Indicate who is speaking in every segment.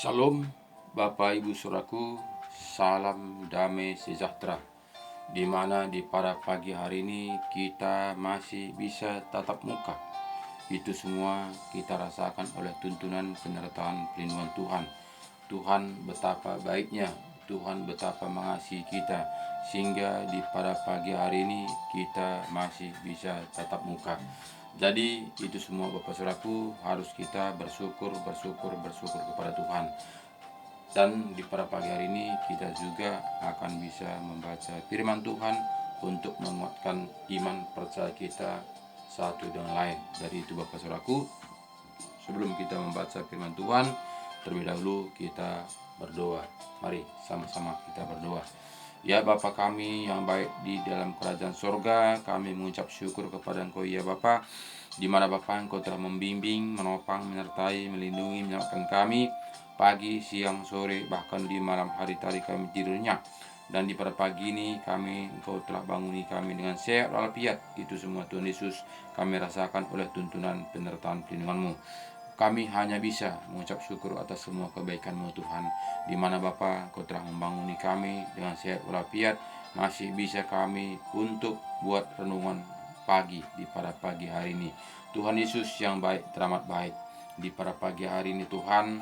Speaker 1: Shalom Bapak Ibu Saudaraku, salam damai sejahtera. Di mana di pada pagi hari ini kita masih bisa tatap muka. Itu semua kita rasakan oleh tuntunan penyertaan pelindungan Tuhan. Tuhan betapa baiknya, Tuhan betapa mengasihi kita, sehingga di pada pagi hari ini kita masih bisa tatap muka. Jadi itu semua Bapak Saudaraku harus kita bersyukur kepada Tuhan. Dan di pada pagi hari ini kita juga akan bisa membaca firman Tuhan untuk menguatkan iman percaya kita satu dengan lain. Dari itu Bapak Saudaraku, sebelum kita membaca firman Tuhan, terlebih dahulu kita berdoa. Mari sama-sama kita berdoa. Ya Bapa kami yang baik di dalam kerajaan sorga, kami mengucap syukur kepada Engkau ya Bapa, di mana Bapa Engkau telah membimbing, menopang, menyertai, melindungi, menyelamatkan kami pagi, siang, sore, bahkan di malam hari tadi kami tidurnya. Dan di pada pagi ini Engkau telah banguni kami dengan sehat walafiat. Itu semua Tuhan Yesus kami rasakan oleh tuntunan penyertaan pelindungan-Mu. Kami hanya bisa mengucap syukur atas semua kebaikan-Mu Tuhan, di mana Bapa Engkau telah membanguni kami dengan sehat walafiat, masih bisa kami untuk buat renungan pagi di pada pagi hari ini. Tuhan Yesus yang baik, teramat baik. Di pada pagi hari ini Tuhan,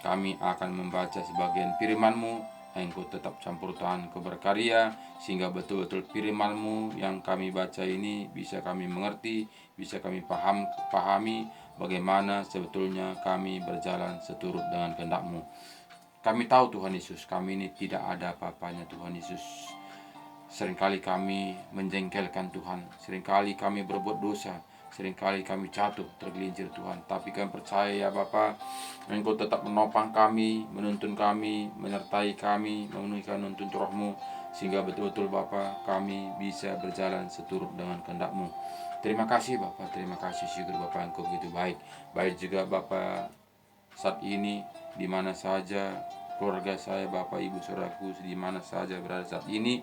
Speaker 1: kami akan membaca sebagian firman-Mu. Engkau tetap campur tangan Kau berkarya, sehingga betul-betul firman-Mu yang kami baca ini bisa kami mengerti, bisa kami pahami bagaimana sebetulnya kami berjalan seturut dengan kehendak-Mu. Kami tahu Tuhan Yesus, kami ini tidak ada apa-apanya Tuhan Yesus. Seringkali kami menjengkelkan Tuhan, seringkali kami berbuat dosa, seringkali kami jatuh tergelincir Tuhan. Tapi kami percaya ya Bapa, Engkau tetap menopang kami, menuntun kami, menyertai kami, memenuhi nuntun Roh-Mu, sehingga betul-betul Bapa kami bisa berjalan seturut dengan kehendak-Mu. Terima kasih Bapa, terima kasih, syukur Bapa Engkau begitu baik. Baik juga Bapa saat ini di mana saja keluarga saya, Bapak Ibu Saudaraku di mana saja berada saat ini,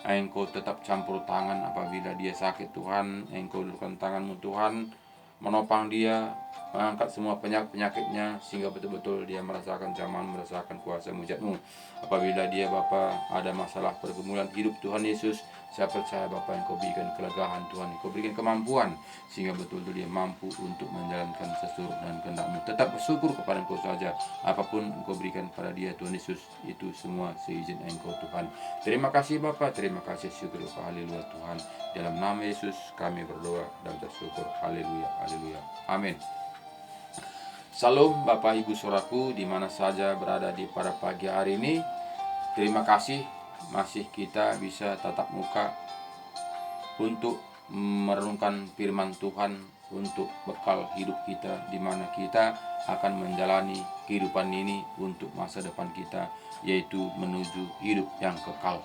Speaker 1: Engkau tetap campur tangan apabila dia sakit Tuhan. Engkau ulurkan tangan-Mu Tuhan, menopang dia, mengangkat semua penyakitnya, sehingga betul-betul dia merasakan zaman, merasakan kuasa mujizat-Mu. Apabila dia Bapa ada masalah pergumulan hidup Tuhan Yesus, saya percaya Bapa Engkau berikan kelegaan Tuhan, Engkau berikan kemampuan, sehingga betul-betul dia mampu untuk menjalankan sesuai dengan kehendak-Mu. Tetap bersyukur kepada Engkau saja, apapun Engkau berikan pada dia Tuhan Yesus, itu semua seizin Engkau Tuhan. Terima kasih Bapa, terima kasih, syukur Bapa, haleluya Tuhan. Dalam nama Yesus kami berdoa dan bersyukur, haleluya, haleluya, amin. Salam Bapak Ibu Saudaraku di mana saja berada di pada pagi hari ini. Terima kasih masih kita bisa tatap muka untuk merenungkan firman Tuhan untuk bekal hidup kita, di mana kita akan menjalani kehidupan ini untuk masa depan kita, yaitu menuju hidup yang kekal.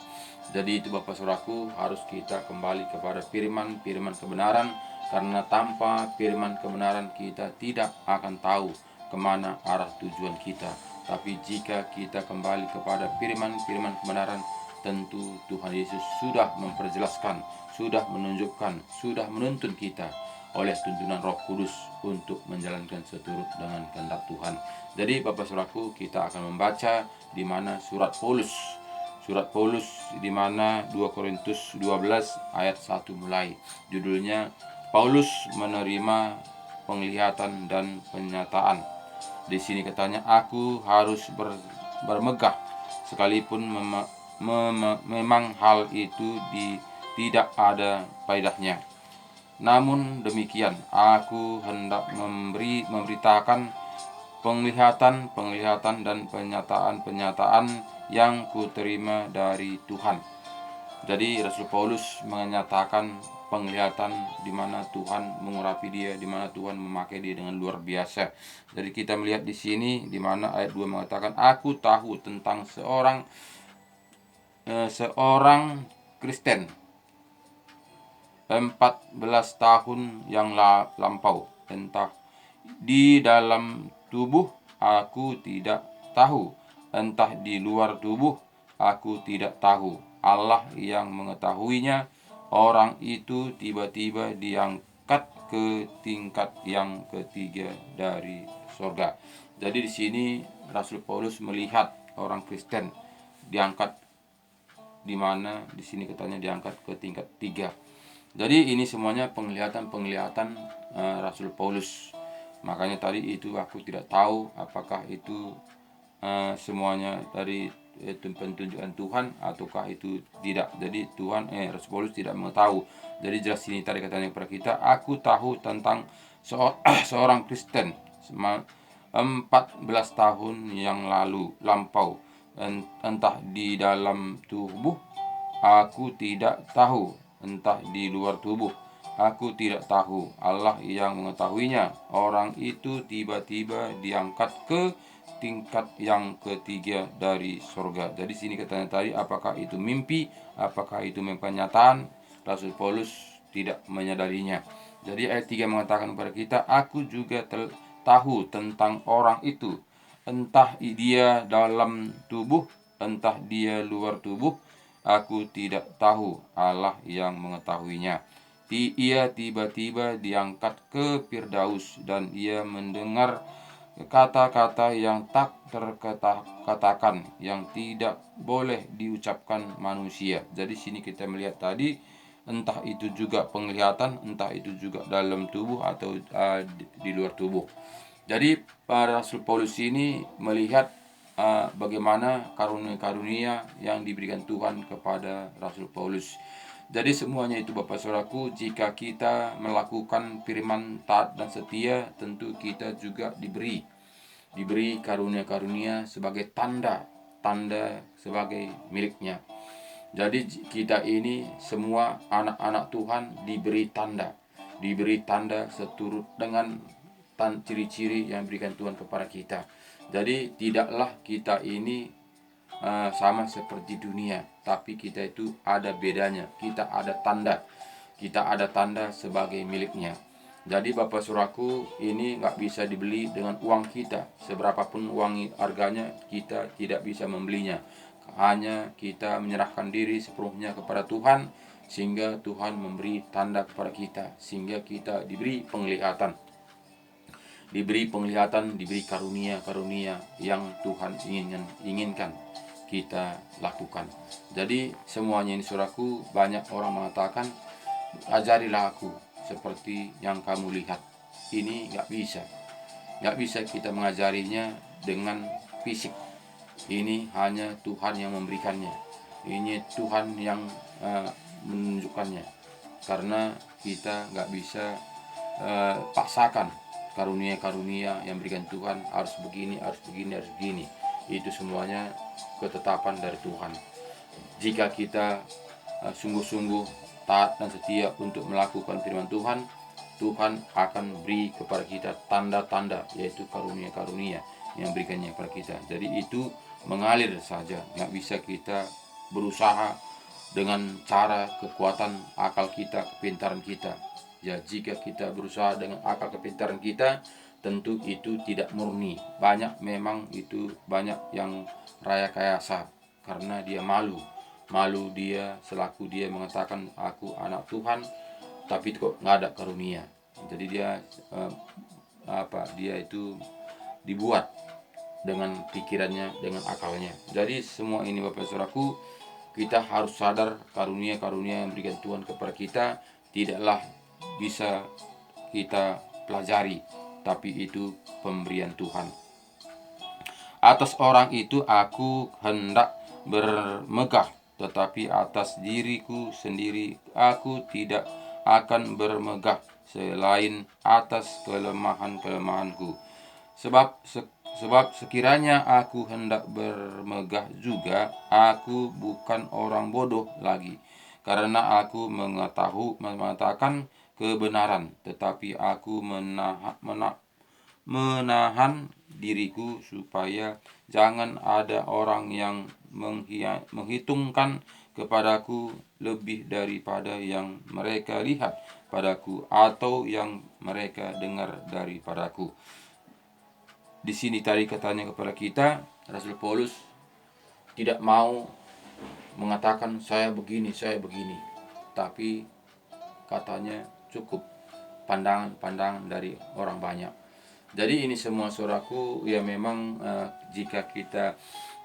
Speaker 1: Jadi itu Bapak Saudaraku, harus kita kembali kepada firman kebenaran, karena tanpa firman kebenaran kita tidak akan tahu kemana arah tujuan kita. Tapi jika kita kembali kepada firman kebenaran, tentu Tuhan Yesus sudah memperjelaskan, sudah menunjukkan, sudah menuntun kita oleh tuntunan Roh Kudus untuk menjalankan seturut dengan kehendak Tuhan. Jadi Bapak Saudaraku, kita akan membaca di mana surat Paulus di mana 2 Korintus 12 ayat 1 mulai. Judulnya Paulus menerima penglihatan dan penyataan. Di sini katanya, aku harus bermegah sekalipun memang hal itu tidak ada faedahnya. Namun demikian, aku hendak memberitakan penglihatan dan penyataan yang kuterima dari Tuhan. Jadi Rasul Paulus menyatakan penglihatan di mana Tuhan mengurapi dia, di mana Tuhan memakai dia dengan luar biasa. Jadi kita melihat di sini di mana ayat 2 mengatakan, aku tahu tentang seorang Kristen 14 tahun yang lampau, entah di dalam tubuh aku tidak tahu, entah di luar tubuh aku tidak tahu. Allah yang mengetahuinya. Orang itu tiba-tiba diangkat ke tingkat yang ketiga dari sorga. Jadi di sini Rasul Paulus melihat orang Kristen diangkat, di mana di sini katanya diangkat ke tingkat 3. Jadi ini semuanya penglihatan Rasul Paulus. Makanya tadi itu aku tidak tahu apakah itu semuanya dari pentunjukan Tuhan ataukah itu tidak. Jadi Rasul Paulus tidak mengetahui. Jadi jelas ini tadi katanya kepada kita, aku tahu tentang seorang Kristen 14 tahun yang lampau, entah di dalam tubuh aku tidak tahu, entah di luar tubuh aku tidak tahu, Allah yang mengetahuinya. Orang itu tiba-tiba diangkat ke tingkat yang ketiga dari surga. Jadi sini katanya tadi, apakah itu mimpi, apakah itu kenyataan, Rasul Paulus tidak menyadarinya. Jadi ayat 3 mengatakan kepada kita, aku juga tahu tentang orang itu, entah dia dalam tubuh, entah dia luar tubuh, aku tidak tahu, Allah yang mengetahuinya. Ia tiba-tiba diangkat ke Firdaus, dan ia mendengar kata-kata yang tak terkatakan, yang tidak boleh diucapkan manusia. Jadi sini kita melihat tadi, entah itu juga penglihatan, entah itu juga dalam tubuh atau di luar tubuh. Jadi para Rasul Paulus ini melihat bagaimana karunia-karunia yang diberikan Tuhan kepada Rasul Paulus. Jadi semuanya itu Bapak Saudaraku, jika kita melakukan firman taat dan setia, tentu kita juga diberi karunia-karunia sebagai tanda sebagai miliknya. Jadi kita ini semua anak-anak Tuhan diberi tanda seturut dengan ciri-ciri yang diberikan Tuhan kepada kita. Jadi tidaklah kita ini sama seperti dunia, tapi kita itu ada bedanya. Kita ada tanda sebagai miliknya. Jadi Bapak Saudaraku, ini nggak bisa dibeli dengan uang kita. Seberapapun uang harganya, kita tidak bisa membelinya. Hanya kita menyerahkan diri sepenuhnya kepada Tuhan, sehingga Tuhan memberi tanda kepada kita, sehingga kita diberi penglihatan, diberi karunia-karunia yang Tuhan inginkan kita lakukan. Jadi semuanya ini saudaraku, banyak orang mengatakan, ajarilah aku seperti yang kamu lihat. Ini gak bisa kita mengajarinya dengan fisik. Ini hanya Tuhan yang memberikannya, ini Tuhan yang menunjukkannya. Karena kita gak bisa paksakan karunia-karunia yang berikan Tuhan, harus begini. Itu semuanya ketetapan dari Tuhan. Jika kita sungguh-sungguh taat dan setia untuk melakukan firman Tuhan, Tuhan akan beri kepada kita tanda-tanda, yaitu karunia-karunia yang berikannya kepada kita. Jadi itu mengalir saja, nggak bisa kita berusaha dengan cara kekuatan akal kita, kepintaran kita. Ya, jika kita berusaha dengan akal kepintaran kita, tentu itu tidak murni. Memang banyak yang rekayasa karena dia malu dia selaku dia mengatakan aku anak Tuhan, tapi kok nggak ada karunia. Jadi dia dia itu dibuat dengan pikirannya, dengan akalnya. Jadi semua ini Bapak Saudaraku, kita harus sadar karunia-karunia yang berikan Tuhan kepada kita tidaklah bisa kita pelajari, tapi itu pemberian Tuhan. Atas orang itu aku hendak bermegah, tetapi atas diriku sendiri aku tidak akan bermegah, selain atas kelemahan-kelemahanku. Sebab sekiranya aku hendak bermegah juga, aku bukan orang bodoh lagi, karena aku mengatakan kebenaran, tetapi aku menahan diriku supaya jangan ada orang yang menghitungkan kepadaku lebih daripada yang mereka lihat padaku atau yang mereka dengar daripadaku. Di sini tadi katanya kepada kita, Rasul Paulus tidak mau mengatakan saya begini, tapi katanya cukup pandangan-pandangan dari orang banyak. Jadi ini semua saudaraku, ya memang jika kita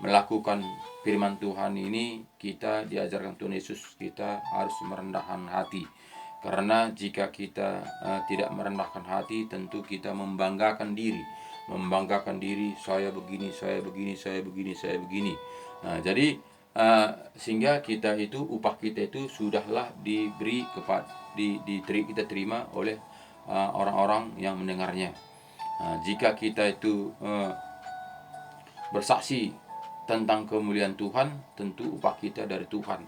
Speaker 1: melakukan firman Tuhan ini, kita diajarkan Tuhan Yesus, kita harus merendahkan hati. Karena jika kita tidak merendahkan hati, tentu kita membanggakan diri. Saya begini, saya begini, saya begini, saya begini. Nah, jadi sehingga kita itu, upah kita itu sudahlah diberi kita terima oleh orang-orang yang mendengarnya. Jika kita itu bersaksi tentang kemuliaan Tuhan, tentu upah kita dari Tuhan.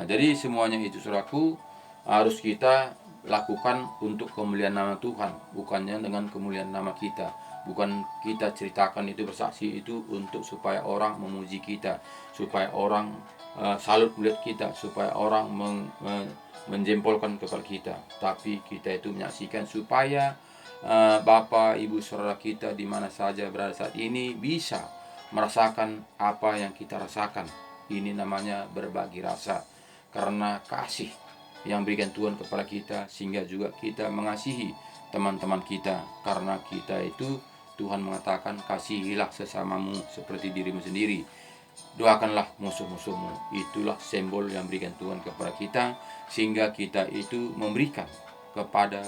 Speaker 1: Jadi semuanya itu saudaraku harus kita lakukan untuk kemuliaan nama Tuhan, bukannya dengan kemuliaan nama kita. Bukan kita ceritakan itu, bersaksi itu untuk supaya orang memuji kita, supaya orang salut melihat kita, supaya orang menjempolkan kepada kita. Tapi kita itu menyaksikan supaya Bapak, Ibu, Saudara kita di mana saja berada saat ini bisa merasakan apa yang kita rasakan. Ini namanya berbagi rasa, karena kasih yang berikan Tuhan kepada kita, sehingga juga kita mengasihi teman-teman kita. Karena kita itu, Tuhan mengatakan, kasihilah sesamamu seperti dirimu sendiri, doakanlah musuh-musuhmu. Itulah simbol yang berikan Tuhan kepada kita, sehingga kita itu memberikan kepada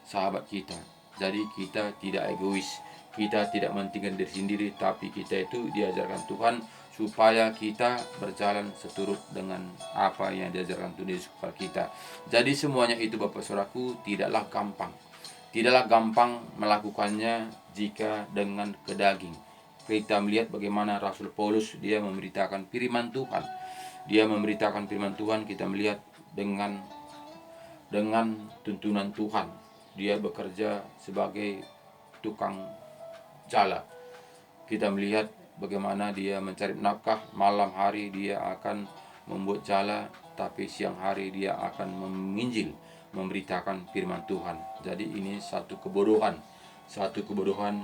Speaker 1: sahabat kita. Jadi kita tidak egois, kita tidak mementingkan diri sendiri, tapi kita itu diajarkan Tuhan supaya kita berjalan seturut dengan apa yang diajarkan Tuhan Yesus kepada kita. Jadi semuanya itu Bapak Saudaraku tidaklah gampang. Tidaklah gampang melakukannya jika dengan kedaging. Kita melihat bagaimana Rasul Paulus, dia memberitakan firman Tuhan. Dia memberitakan firman Tuhan, kita melihat dengan tuntunan Tuhan. Dia bekerja sebagai tukang jala. Kita melihat bagaimana dia mencari nafkah, malam hari dia akan membuat jala, tapi siang hari dia akan menginjil, memberitakan firman Tuhan. Jadi ini satu kebodohan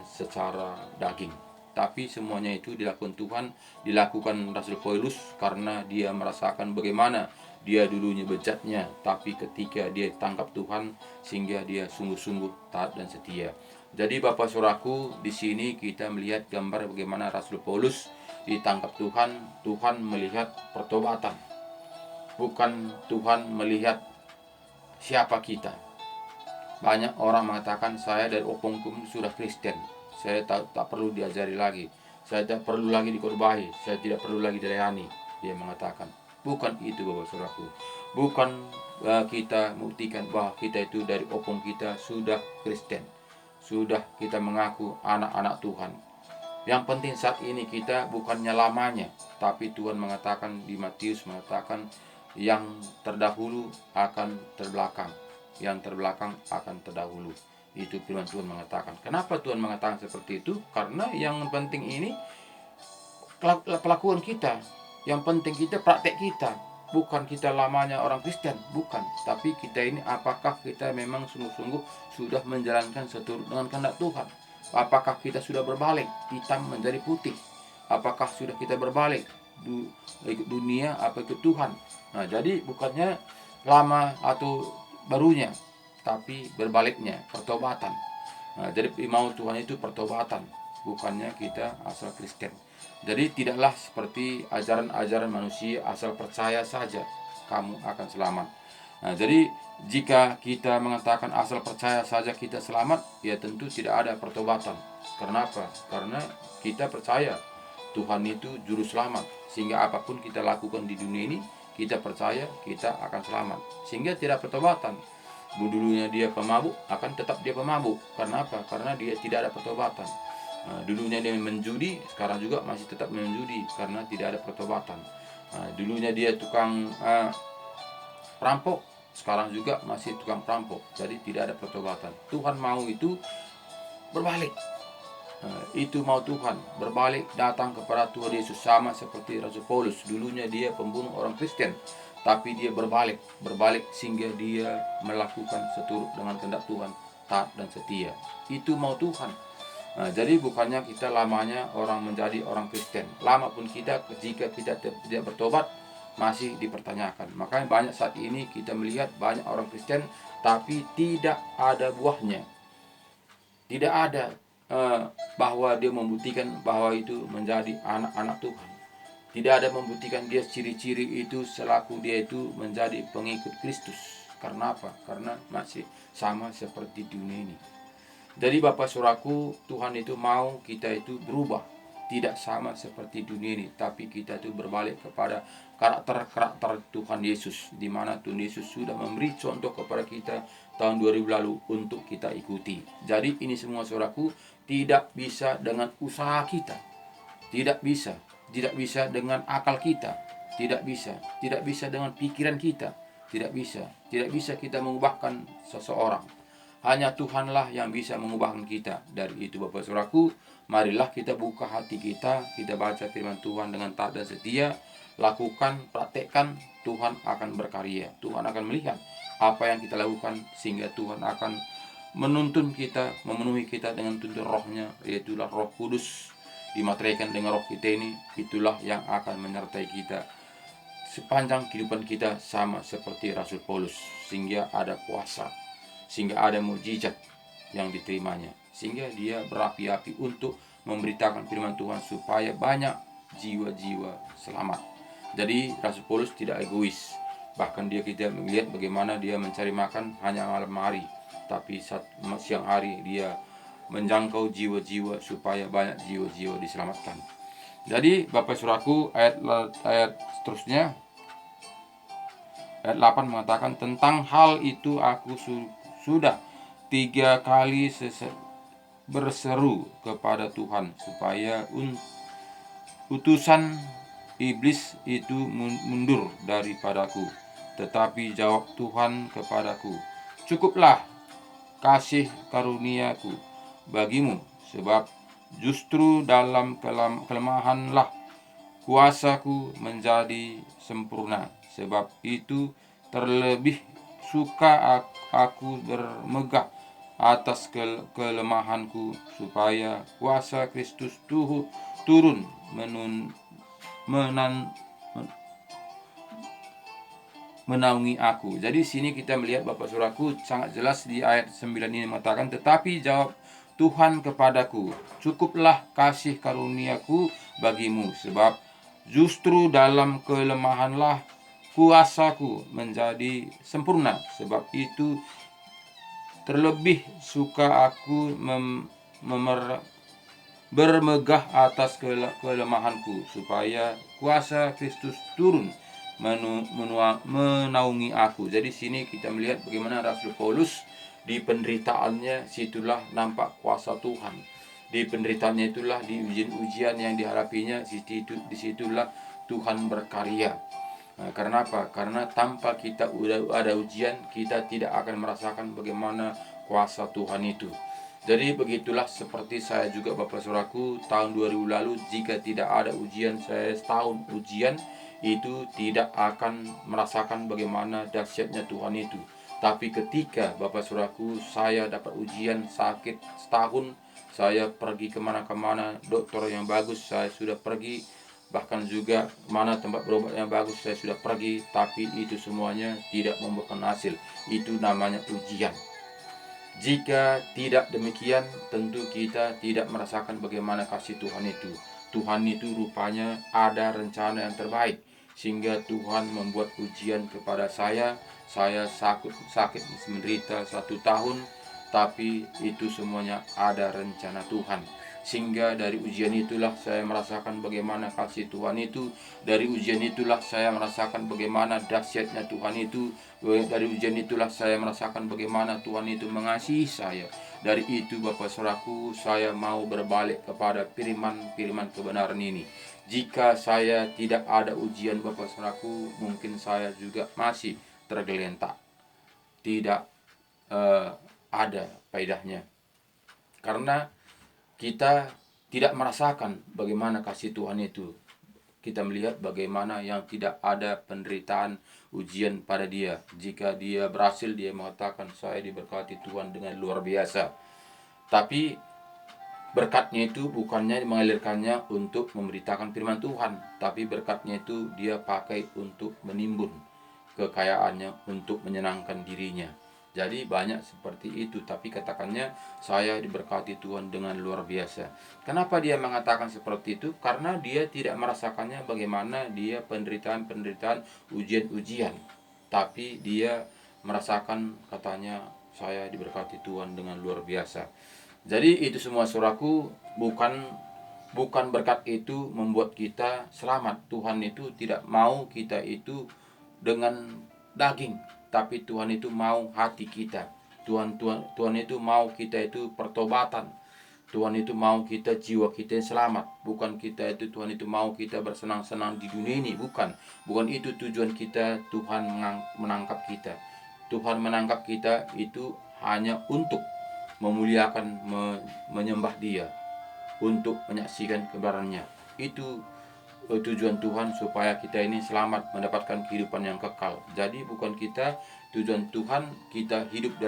Speaker 1: secara daging. Tapi semuanya itu dilakukan Tuhan, dilakukan Rasul Paulus karena dia merasakan bagaimana dia dulunya bejatnya, tapi ketika dia tangkap Tuhan, sehingga dia sungguh-sungguh taat dan setia. Jadi Bapak Saudaraku, di sini kita melihat gambar bagaimana Rasul Paulus ditangkap Tuhan. Tuhan melihat pertobatan, bukan Tuhan melihat siapa kita. Banyak orang mengatakan, saya dari opungku sudah Kristen, saya tak perlu diajari lagi, saya tak perlu lagi dikhotbahi, saya tidak perlu lagi dilayani. Dia mengatakan, bukan itu Bapak Saudaraku. Bukan kita membuktikan bahwa kita itu dari opung kita sudah Kristen, sudah kita mengaku anak-anak Tuhan. Yang penting saat ini kita bukannya lamanya, tapi Tuhan mengatakan di Matius, mengatakan yang terdahulu akan terbelakang, yang terbelakang akan terdahulu. Itu firman Tuhan mengatakan. Kenapa Tuhan mengatakan seperti itu? Karena yang penting ini pelakuan kita. Yang penting kita praktek kita. Bukan kita lamanya orang Kristen, bukan. Tapi kita ini apakah kita memang sungguh-sungguh sudah menjalankan seturut dengan kehendak Tuhan? Apakah kita sudah berbalik hitam menjadi putih? Apakah sudah kita berbalik ikut dunia apa ikut Tuhan? Nah, jadi bukannya lama atau barunya, tapi berbaliknya, pertobatan. Nah, jadi mau Tuhan itu pertobatan, bukannya kita asal Kristen. Jadi tidaklah seperti ajaran-ajaran manusia, asal percaya saja kamu akan selamat. Nah, jadi jika kita mengatakan asal percaya saja kita selamat, ya tentu tidak ada pertobatan. Kenapa? Karena kita percaya Tuhan itu juru selamat, sehingga apapun kita lakukan di dunia ini, kita percaya kita akan selamat, sehingga tidak pertobatan. Dulunya dia pemabuk, akan tetap dia pemabuk. Karena apa? Karena dia tidak ada pertobatan. Dulunya dia menjudi, sekarang juga masih tetap menjudi karena tidak ada pertobatan. Dulunya dia tukang perampok, sekarang juga masih tukang perampok. Jadi tidak ada pertobatan. Tuhan mau itu berbalik. Itu mau Tuhan berbalik, datang kepada Tuhan Yesus, sama seperti Rasul Paulus. Dulunya dia pembunuh orang Kristen, tapi dia berbalik sehingga dia melakukan seturut dengan kehendak Tuhan, taat dan setia. Itu mau Tuhan. Jadi bukannya kita lamanya orang menjadi orang Kristen. Lama pun kita, jika kita tidak bertobat, masih dipertanyakan. Makanya banyak saat ini kita melihat banyak orang Kristen tapi tidak ada buahnya. Tidak ada bahwa dia membuktikan bahwa itu menjadi anak-anak Tuhan. Tidak ada membuktikan dia ciri-ciri itu selaku dia itu menjadi pengikut Kristus. Karena apa? Karena masih sama seperti dunia ini. Jadi Bapak Saudaraku, Tuhan itu mau kita itu berubah. Tidak sama seperti dunia ini, tapi kita itu berbalik kepada karakter Tuhan Yesus, di mana Tuhan Yesus sudah memberi contoh kepada kita tahun 2000 lalu untuk kita ikuti. Jadi ini semua saudaraku tidak bisa dengan usaha kita, tidak bisa dengan akal kita, tidak bisa dengan pikiran kita, tidak bisa kita mengubahkan seseorang. Hanya Tuhanlah yang bisa mengubahkan kita. Dari itu Bapak Saudaraku, marilah kita buka hati kita baca firman Tuhan dengan taat dan setia, lakukan, praktekkan, Tuhan akan berkarya. Tuhan akan melihat apa yang kita lakukan, sehingga Tuhan akan menuntun kita, memenuhi kita dengan tuntun rohnya, yaitulah Roh Kudus, dimateraikan dengan roh kita ini. Itulah yang akan menyertai kita sepanjang kehidupan kita, sama seperti Rasul Paulus, sehingga ada kuasa, sehingga ada mukjizat yang diterimanya, sehingga dia berapi-api untuk memberitakan firman Tuhan supaya banyak jiwa-jiwa selamat. Jadi Rasul Paulus tidak egois, bahkan kita melihat bagaimana dia mencari makan hanya malam hari, tapi siang hari dia menjangkau jiwa-jiwa supaya banyak jiwa-jiwa diselamatkan. Jadi Bapak Saudaraku, ayat seterusnya, ayat 8 mengatakan, tentang hal itu aku sudah 3 kali berseru kepada Tuhan supaya utusan iblis itu mundur daripadaku. Tetapi jawab Tuhan kepadaku, cukuplah kasih karuniaku bagimu, sebab justru dalam kelemahanlah kuasaku menjadi sempurna. Sebab itu terlebih suka aku bermegah atas kelemahanku, supaya kuasa Kristus turun menaungi aku. Jadi sini kita melihat Bapak Saudaraku sangat jelas di ayat 9 ini mengatakan, tetapi jawab Tuhan kepadaku, cukuplah kasih karuniaku bagimu, sebab justru dalam kelemahanlah kuasaku menjadi sempurna. Sebab itu terlebih suka aku bermegah atas kelemahanku, supaya kuasa Kristus turun menaungi aku. Jadi sini kita melihat bagaimana Rasul Paulus di penderitaannya, situlah nampak kuasa Tuhan. Di penderitaannya itulah, di ujian-ujian yang dihadapinya, disitulah Tuhan berkarya. Karena apa? Karena tanpa kita ada ujian, kita tidak akan merasakan bagaimana kuasa Tuhan itu. Jadi begitulah seperti saya juga Bapak Saudaraku, tahun 2000 lalu jika tidak ada ujian, saya setahun ujian, itu tidak akan merasakan bagaimana dahsyatnya Tuhan itu. Tapi ketika Bapak Saudaraku saya dapat ujian sakit setahun, saya pergi kemana-kemana, dokter yang bagus saya sudah pergi, bahkan juga mana tempat berobat yang bagus saya sudah pergi, tapi itu semuanya tidak membuahkan hasil. Itu namanya ujian. Jika tidak demikian, tentu kita tidak merasakan bagaimana kasih Tuhan itu. Tuhan itu rupanya ada rencana yang terbaik, sehingga Tuhan membuat ujian kepada saya sakit menderita 1 tahun, tapi itu semuanya ada rencana Tuhan. Sehingga dari ujian itulah saya merasakan bagaimana kasih Tuhan itu. Dari ujian itulah saya merasakan bagaimana dahsyatnya Tuhan itu. Dari ujian itulah saya merasakan bagaimana Tuhan itu mengasihi saya. Dari itu Bapak Saudaraku, saya mau berbalik kepada firman kebenaran ini. Jika saya tidak ada ujian Bapak Saudaraku, mungkin saya juga masih tergeletak, tidak ada faedahnya, karena kita tidak merasakan bagaimana kasih Tuhan itu. Kita melihat bagaimana yang tidak ada penderitaan ujian pada dia. Jika dia berhasil, dia mengatakan saya diberkati Tuhan dengan luar biasa. Tapi berkatnya itu bukannya mengalirkannya untuk memberitakan firman Tuhan, tapi berkatnya itu dia pakai untuk menimbun kekayaannya, untuk menyenangkan dirinya. Jadi banyak seperti itu, tapi katakannya saya diberkati Tuhan dengan luar biasa. Kenapa dia mengatakan seperti itu? Karena dia tidak merasakannya bagaimana dia penderitaan-penderitaan, ujian-ujian. Tapi dia merasakan, katanya saya diberkati Tuhan dengan luar biasa. Jadi itu semua saudaraku, bukan berkat itu membuat kita selamat. Tuhan itu tidak mau kita itu dengan daging, tapi Tuhan itu mau hati kita. Tuhan itu mau kita itu pertobatan. Tuhan itu mau kita jiwa kita yang selamat. Bukan kita itu, Tuhan itu mau kita bersenang-senang di dunia ini. Bukan itu tujuan kita. Tuhan menangkap kita. Tuhan menangkap kita itu hanya untuk memuliakan, menyembah Dia, untuk menyaksikan kebenarannya. Itu tujuan Tuhan, supaya kita ini selamat, mendapatkan kehidupan yang kekal. Jadi bukan kita, tujuan Tuhan kita hidup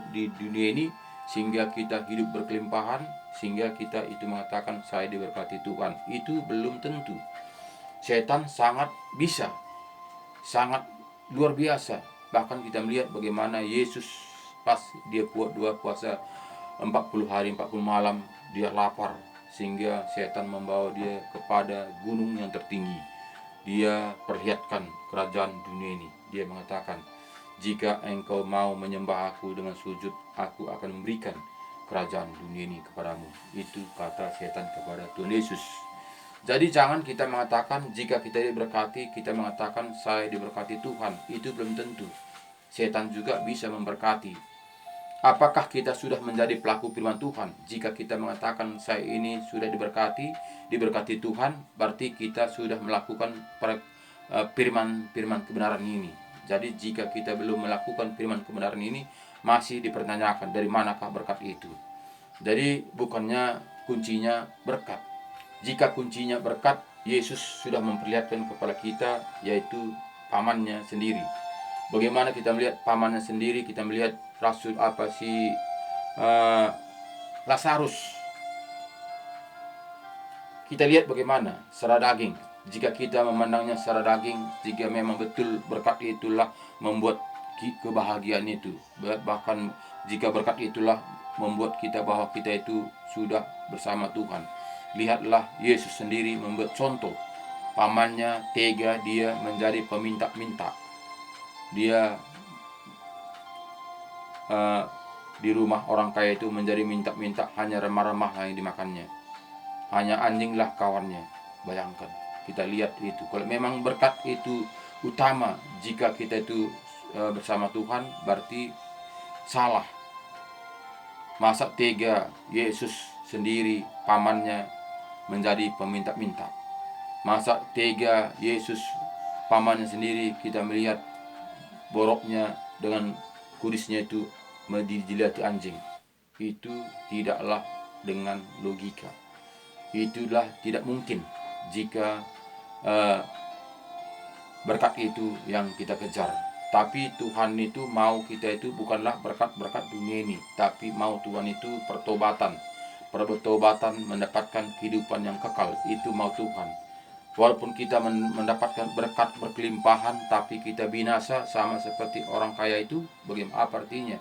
Speaker 1: di dunia ini sehingga kita hidup berkelimpahan, sehingga kita itu mengatakan saya diberkati Tuhan. Itu belum tentu. Setan sangat bisa, sangat luar biasa. Bahkan kita melihat bagaimana Yesus pas dia puasa 40 hari 40 malam, dia lapar, sehingga setan membawa dia kepada gunung yang tertinggi. Dia perlihatkan kerajaan dunia ini. Dia mengatakan, jika engkau mau menyembah aku dengan sujud, aku akan memberikan kerajaan dunia ini kepadamu. Itu kata setan kepada Tuhan Yesus. Jadi jangan kita mengatakan jika kita diberkati, kita mengatakan saya diberkati Tuhan. Itu belum tentu. Setan juga bisa memberkati. Apakah kita sudah menjadi pelaku firman Tuhan? Jika kita mengatakan saya ini sudah diberkati Tuhan, berarti kita sudah melakukan firman kebenaran ini. Jadi jika kita belum melakukan firman kebenaran ini, masih dipertanyakan dari manakah berkat itu. Jadi bukannya kuncinya berkat. Jika kuncinya berkat, Yesus sudah memperlihatkan kepada kita, yaitu pamannya sendiri. Bagaimana kita melihat pamannya sendiri? Kita melihat Rasul Lazarus. Kita lihat bagaimana secara daging. Jika kita memandangnya secara daging, jika memang betul berkat itulah membuat kebahagiaan itu, bahkan jika berkat itulah membuat kita bahwa kita itu sudah bersama Tuhan. Lihatlah Yesus sendiri membuat contoh. Pamannya tega dia menjadi peminta-minta. Dia di rumah orang kaya itu menjadi minta-minta, hanya remah-remah yang dimakannya, hanya anjinglah kawannya. Bayangkan, kita lihat itu. Kalau memang berkat itu utama, jika kita itu bersama Tuhan, berarti salah. Masa tega Yesus sendiri pamannya menjadi peminta-minta? Masa tega Yesus pamannya sendiri kita melihat boroknya dengan kudisnya itu dijilati anjing? Itu tidaklah dengan logika. Itulah tidak mungkin jika berkat itu yang kita kejar. Tapi Tuhan itu mau kita itu bukanlah berkat-berkat dunia ini, tapi mau Tuhan itu pertobatan mendapatkan kehidupan yang kekal. Itu mau Tuhan. Walaupun kita mendapatkan berkat berkelimpahan, tapi kita binasa sama seperti orang kaya itu, bagaimana artinya?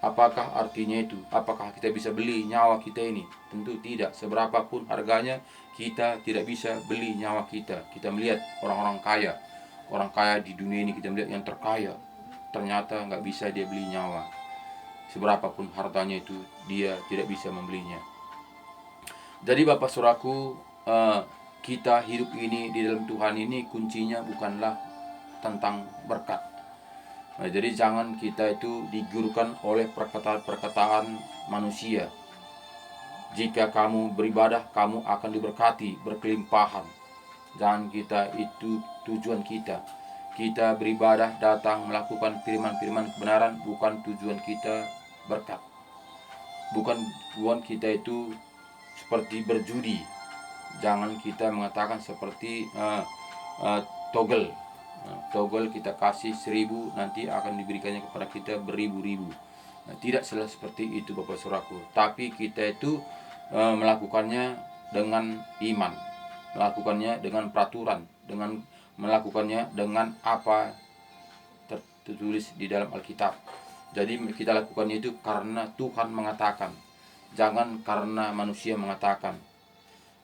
Speaker 1: Apakah artinya itu? Apakah kita bisa beli nyawa kita ini? Tentu tidak. Seberapapun harganya, kita tidak bisa beli nyawa kita. Kita melihat orang-orang kaya. Orang kaya di dunia ini, kita melihat yang terkaya, ternyata nggak bisa dia beli nyawa. Seberapapun hartanya itu, dia tidak bisa membelinya. Jadi Bapak Saudaraku, kita hidup ini di dalam Tuhan ini, kuncinya bukanlah tentang berkat. Nah, jadi jangan kita itu digurukan oleh perkataan manusia. Jika kamu beribadah, kamu akan diberkati berkelimpahan. Jangan kita itu tujuan kita. Kita beribadah, datang melakukan firman-firman kebenaran, bukan tujuan kita berkat. Bukan tujuan kita itu seperti berjudi. Jangan kita mengatakan seperti togel. Togel kita kasih 1000, nanti akan diberikannya kepada kita beribu-ribu. Nah, tidak salah seperti itu Bapak Saudaraku. Tapi kita itu melakukannya dengan iman, melakukannya dengan peraturan, dengan melakukannya dengan apa tertulis di dalam Alkitab. Jadi kita lakukan itu karena Tuhan mengatakan, jangan karena manusia mengatakan.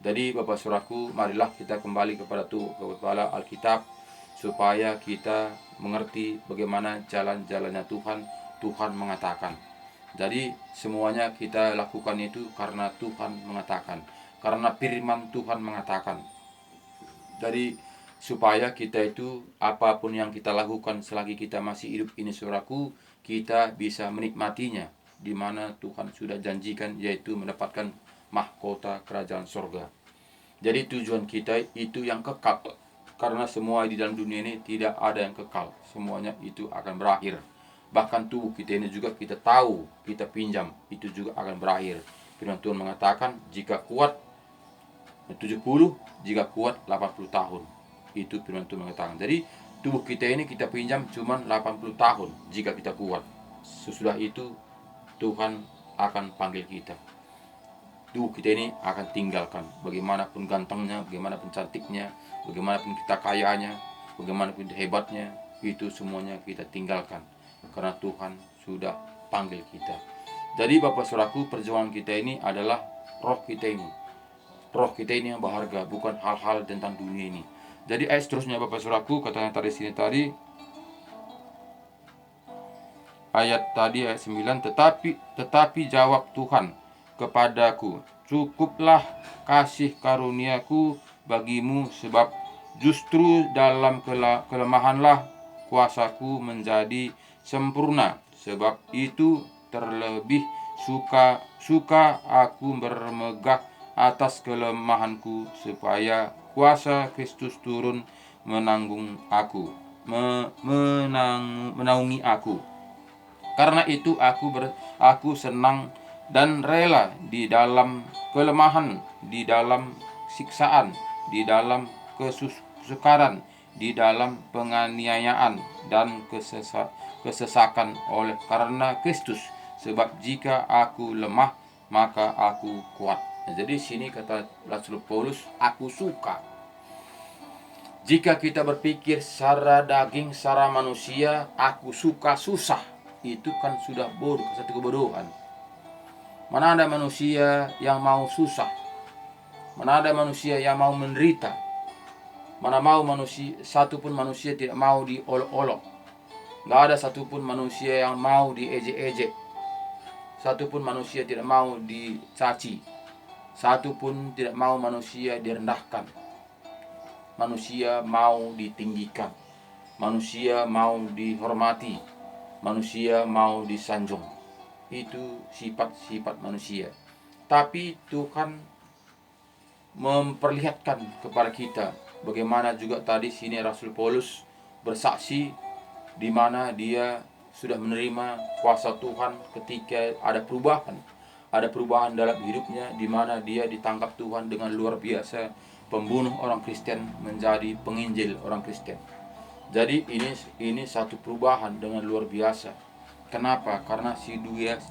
Speaker 1: Jadi Bapak Saudaraku, marilah kita kembali kepada kepada Alkitab supaya kita mengerti bagaimana jalan-jalannya Tuhan. Tuhan mengatakan. Jadi semuanya kita lakukan itu karena Tuhan mengatakan, karena firman Tuhan mengatakan. Jadi supaya kita itu apapun yang kita lakukan selagi kita masih hidup ini saudaraku, kita bisa menikmatinya, di mana Tuhan sudah janjikan, yaitu mendapatkan mahkota kerajaan sorga. Jadi tujuan kita itu yang kekal, karena semua di dalam dunia ini tidak ada yang kekal, semuanya itu akan berakhir. Bahkan tubuh kita ini juga kita tahu, kita pinjam, itu juga akan berakhir. Firman Tuhan mengatakan, jika kuat 70, jika kuat 80 tahun. Itu firman Tuhan mengatakan. Jadi tubuh kita ini kita pinjam cuma 80 tahun jika kita kuat. Sesudah itu Tuhan akan panggil kita. Tubuh kita ini akan tinggalkan. Bagaimanapun gantengnya, bagaimanapun cantiknya, bagaimanapun kita kayanya, bagaimanapun hebatnya, itu semuanya kita tinggalkan. Karena Tuhan sudah panggil kita. Jadi Bapak Saudaraku, perjuangan kita ini adalah roh kita ini. Roh kita ini yang berharga, bukan hal-hal tentang dunia ini. Jadi ayat seterusnya Bapak Saudaraku, katanya tadi sini tadi, ayat 9, tetapi jawab Tuhan kepadaku, cukuplah kasih karuniaku bagimu, sebab justru dalam kelemahanlah kuasaku menjadi sempurna. Sebab itu terlebih suka aku bermegah atas kelemahanku, supaya kuasa Kristus turun menanggung aku, menaungi aku. Karena itu aku senang dan rela di dalam kelemahan, di dalam siksaan, di dalam kesukaran, di dalam penganiayaan dan kesesakan oleh karena Kristus. Sebab jika aku lemah, maka aku kuat. Nah, jadi sini kata Rasul Paulus, aku suka. Jika kita berpikir secara daging, secara manusia, aku suka susah, itu kan sudah bodoh, satu kebodohan. Mana ada manusia yang mau susah? Mana ada manusia yang mau menderita? Mana mau satupun manusia tidak mau diolok-olok. Gak ada satupun manusia yang mau diejek-ejek. Satupun manusia tidak mau dicaci. Satupun tidak mau manusia direndahkan. Manusia mau ditinggikan. Manusia mau dihormati. Manusia mau disanjung. Itu sifat-sifat manusia. Tapi Tuhan memperlihatkan kepada kita bagaimana juga tadi sini Rasul Paulus bersaksi, di mana dia sudah menerima kuasa Tuhan ketika ada perubahan dalam hidupnya, di mana dia ditangkap Tuhan dengan luar biasa, pembunuh orang Kristen menjadi penginjil orang Kristen. Jadi ini satu perubahan dengan luar biasa. Kenapa? Karena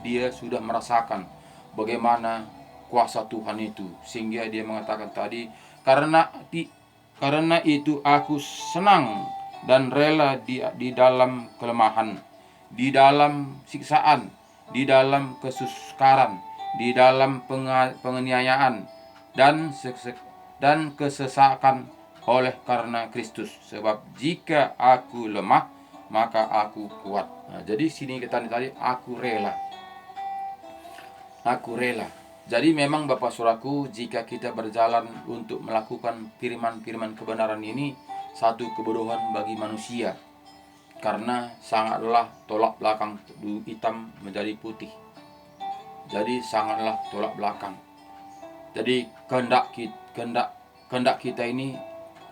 Speaker 1: dia sudah merasakan bagaimana kuasa Tuhan itu, sehingga dia mengatakan tadi, karena itu aku senang dan rela di dalam kelemahan, di dalam siksaan, di dalam kesukaran, di dalam penganiayaan dan kesesakan oleh karena Kristus. Sebab jika aku lemah, maka aku kuat. Nah, jadi sini kita tadi aku rela. Aku rela. Jadi memang Bapak Saudaraku, jika kita berjalan untuk melakukan firman-firman kebenaran ini, satu kebodohan bagi manusia. Karena sangatlah tolak belakang hitam menjadi putih. Jadi sangatlah tolak belakang. Jadi kehendak kita ini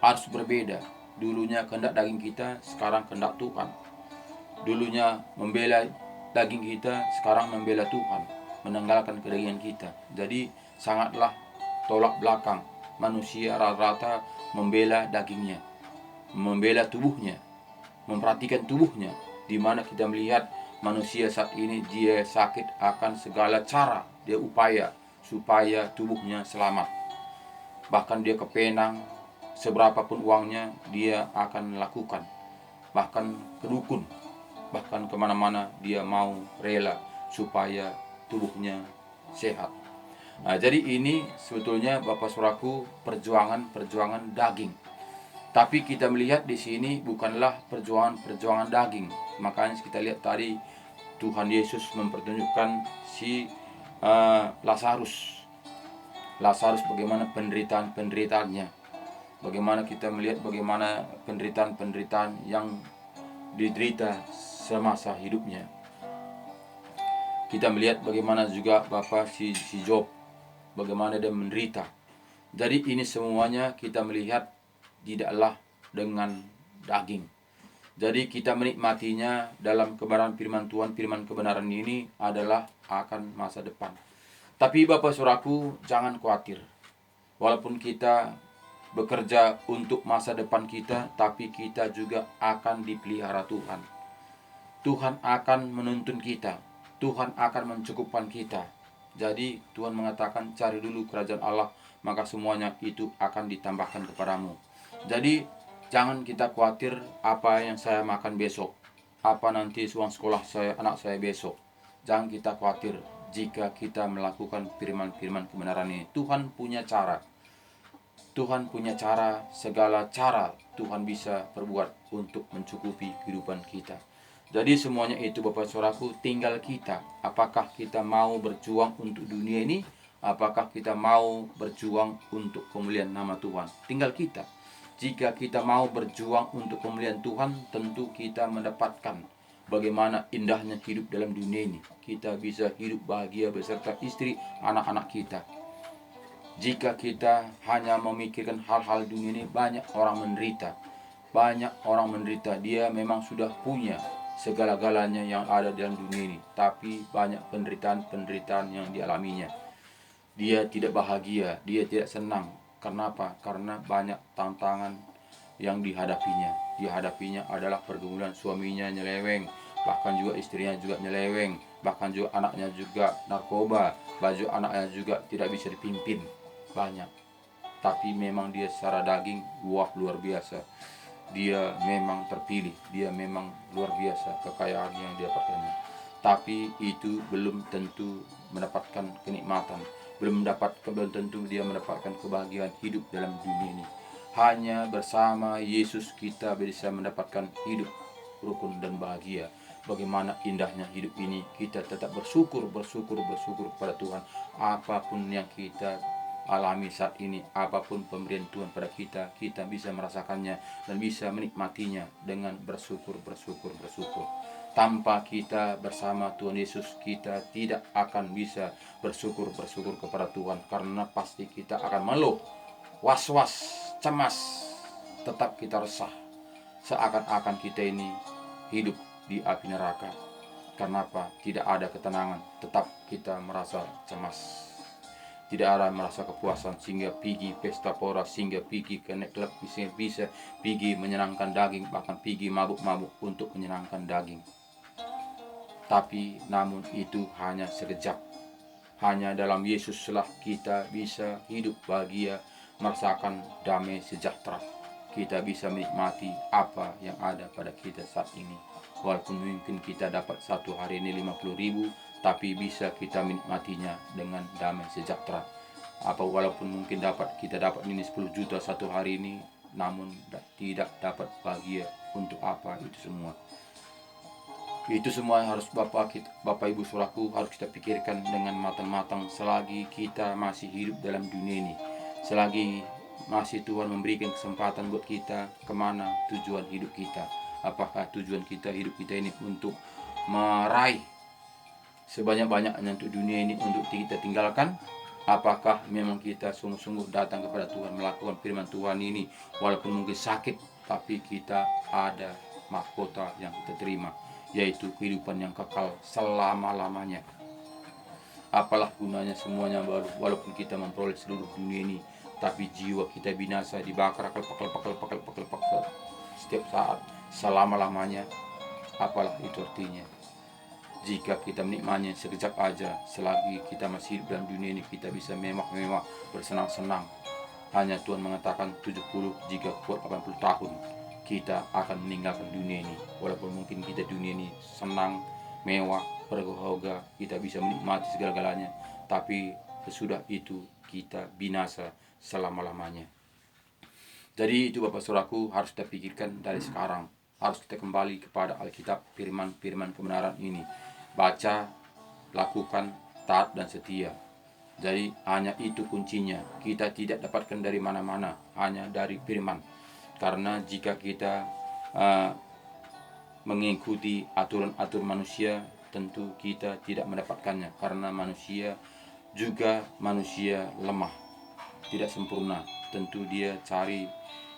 Speaker 1: harus berbeda. Dulunya kehendak daging kita, sekarang kehendak Tuhan. Dulunya membela daging kita, sekarang membela Tuhan, menanggalkan kedagingan kita. Jadi sangatlah tolak belakang. Manusia rata-rata membela dagingnya, membela tubuhnya, memperhatikan tubuhnya, di mana kita melihat manusia saat ini dia sakit akan segala cara, dia upaya supaya tubuhnya selamat. Bahkan dia ke Penang, seberapapun uangnya dia akan lakukan. Bahkan ke dukun, bahkan kemana-mana dia mau rela supaya tubuhnya sehat. Nah, jadi ini sebetulnya Bapak Saudaraku perjuangan daging. Tapi kita melihat di sini bukanlah perjuangan daging. Makanya kita lihat tadi Tuhan Yesus mempertunjukkan si Lazarus. Lazarus bagaimana penderitaannya. Bagaimana kita melihat bagaimana penderitaan yang diderita semasa hidupnya. Kita melihat bagaimana juga Bapak si Job, bagaimana dia menderita. Jadi ini semuanya kita melihat tidaklah dengan daging. Jadi kita menikmatinya dalam kebenaran firman Tuhan. Firman kebenaran ini adalah akan masa depan. Tapi Bapak Saudaraku, jangan khawatir. Walaupun kita bekerja untuk masa depan kita, tapi kita juga akan dipelihara Tuhan. Tuhan akan menuntun kita. Tuhan akan mencukupkan kita. Jadi Tuhan mengatakan cari dulu kerajaan Allah, maka semuanya itu akan ditambahkan kepadamu. Jadi jangan kita khawatir apa yang saya makan besok, apa nanti uang sekolah anak saya besok. Jangan kita khawatir jika kita melakukan firman-firman kebenaran ini. Tuhan punya cara. Tuhan punya cara, segala cara Tuhan bisa perbuat untuk mencukupi kehidupan kita. Jadi semuanya itu Bapak Saudaraku, tinggal kita. Apakah kita mau berjuang untuk dunia ini? Apakah kita mau berjuang untuk kemuliaan nama Tuhan? Tinggal kita. Jika kita mau berjuang untuk kemuliaan Tuhan, tentu kita mendapatkan bagaimana indahnya hidup dalam dunia ini. Kita bisa hidup bahagia beserta istri, anak-anak kita. Jika kita hanya memikirkan hal-hal dunia ini, banyak orang menderita. Banyak orang menderita. Dia memang sudah punya segala-galanya yang ada dalam dunia ini, tapi banyak penderitaan yang dialaminya. Dia tidak bahagia, dia tidak senang. Kenapa? Karena banyak tantangan yang dihadapinya. Dihadapinya adalah pergumulan, suaminya nyeleweng, bahkan juga istrinya juga nyeleweng, bahkan juga anaknya juga narkoba, baju anaknya juga tidak bisa dipimpin. Banyak. Tapi memang dia secara daging wah luar biasa. Dia memang terpilih, dia memang luar biasa kekayaan yang dia dapatkannya. Tapi itu belum tentu mendapatkan kenikmatan, belum tentu dia mendapatkan kebahagiaan hidup dalam dunia ini. Hanya bersama Yesus kita bisa mendapatkan hidup rukun dan bahagia. Bagaimana indahnya hidup ini, kita tetap bersyukur kepada Tuhan. Apapun yang kita alami saat ini, apapun pemberian Tuhan pada kita, kita bisa merasakannya dan bisa menikmatinya dengan bersyukur. Tanpa kita bersama Tuhan Yesus, kita tidak akan bisa bersyukur kepada Tuhan, karena pasti kita akan mengeluh, was-was, cemas, tetap kita resah, seakan-akan kita ini hidup di api neraka. Kenapa? Tidak ada ketenangan, tetap kita merasa cemas. Tidak ada merasa kepuasan, sehingga pergi pesta pora, sehingga pergi ke klub, bisa pergi menyenangkan daging, bahkan pergi mabuk-mabuk untuk menyenangkan daging. Tapi namun itu hanya sekejap. Hanya dalam Yesuslah kita bisa hidup bahagia, merasakan damai sejahtera. Kita bisa menikmati apa yang ada pada kita saat ini. Walaupun mungkin kita dapat satu hari ini 50.000, tapi bisa kita menikmatinya dengan damai sejahtera. Walaupun mungkin kita dapat ini 10 juta satu hari ini, namun tidak dapat bahagia. Untuk apa itu semua? Itu semua harus Bapak Ibu Saudaraku harus kita pikirkan dengan matang-matang selagi kita masih hidup dalam dunia ini. Selagi masih Tuhan memberikan kesempatan buat kita, kemana tujuan hidup kita? Apakah tujuan kita hidup kita ini untuk meraih sebanyak-banyaknya untuk dunia ini untuk kita tinggalkan? Apakah memang kita sungguh-sungguh datang kepada Tuhan, melakukan firman Tuhan ini walaupun mungkin sakit, tapi kita ada mahkota yang kita terima, yaitu kehidupan yang kekal selama-lamanya. Apalah gunanya semuanya walaupun kita memperoleh seluruh dunia ini, tapi jiwa kita binasa, dibakar pakal setiap saat selama-lamanya. Apalah itu artinya? jika kita menikmatinya sekejap aja, selagi kita masih hidup dalam dunia ini, kita bisa mewah-mewah, bersenang-senang. Hanya Tuhan mengatakan 70, jika kuat 80 tahun, kita akan meninggalkan dunia ini. Walaupun mungkin kita dunia ini senang, mewah, berhoga, kita bisa menikmati segala-galanya, tapi sesudah itu kita binasa selama-lamanya. Jadi itu Bapak Saudaraku harus kita pikirkan dari sekarang. Harus kita kembali kepada Alkitab, firman-firman kebenaran ini. Baca, lakukan, taat dan setia. Jadi hanya itu kuncinya. Kita tidak dapatkan dari mana-mana, hanya dari firman. Karena jika kita mengikuti aturan-aturan manusia, tentu kita tidak mendapatkannya. Karena manusia juga manusia lemah, tidak sempurna. Tentu dia cari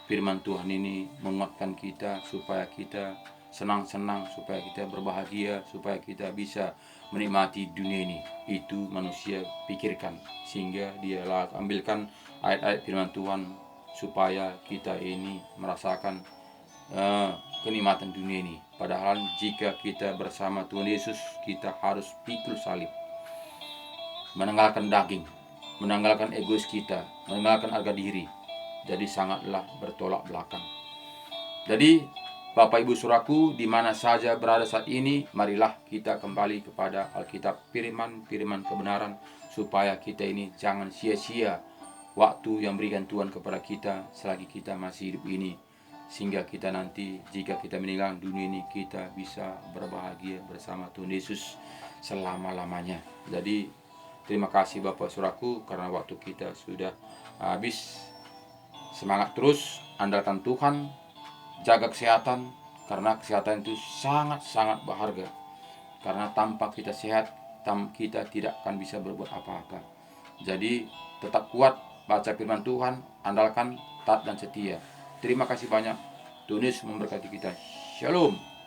Speaker 1: firman Tuhan ini menguatkan kita supaya kita senang-senang, supaya kita berbahagia, supaya kita bisa menikmati dunia ini. Itu manusia pikirkan, sehingga dia ambilkan ayat-ayat firman Tuhan supaya kita ini merasakan kenikmatan dunia ini. Padahal jika kita bersama Tuhan Yesus, kita harus pikul salib, menanggalkan daging, menanggalkan egois kita, menanggalkan harga diri. Jadi sangatlah bertolak belakang. Jadi Bapak Ibu Saudaraku, di mana saja berada saat ini, marilah kita kembali kepada Alkitab, firman-firman kebenaran, supaya kita ini jangan sia-sia waktu yang berikan Tuhan kepada kita selagi kita masih hidup ini, sehingga kita nanti jika kita meninggal dunia ini, kita bisa berbahagia bersama Tuhan Yesus selama-lamanya. Jadi terima kasih Bapak Saudaraku, karena waktu kita sudah habis. Semangat terus, andalkan Tuhan, jaga kesehatan, karena kesehatan itu sangat-sangat berharga. Karena tanpa kita sehat, kita tidak akan bisa berbuat apa-apa. Jadi tetap kuat, baca firman Tuhan, andalkan, taat dan setia. Terima kasih banyak. Tuhan Yesus memberkati kita. Shalom.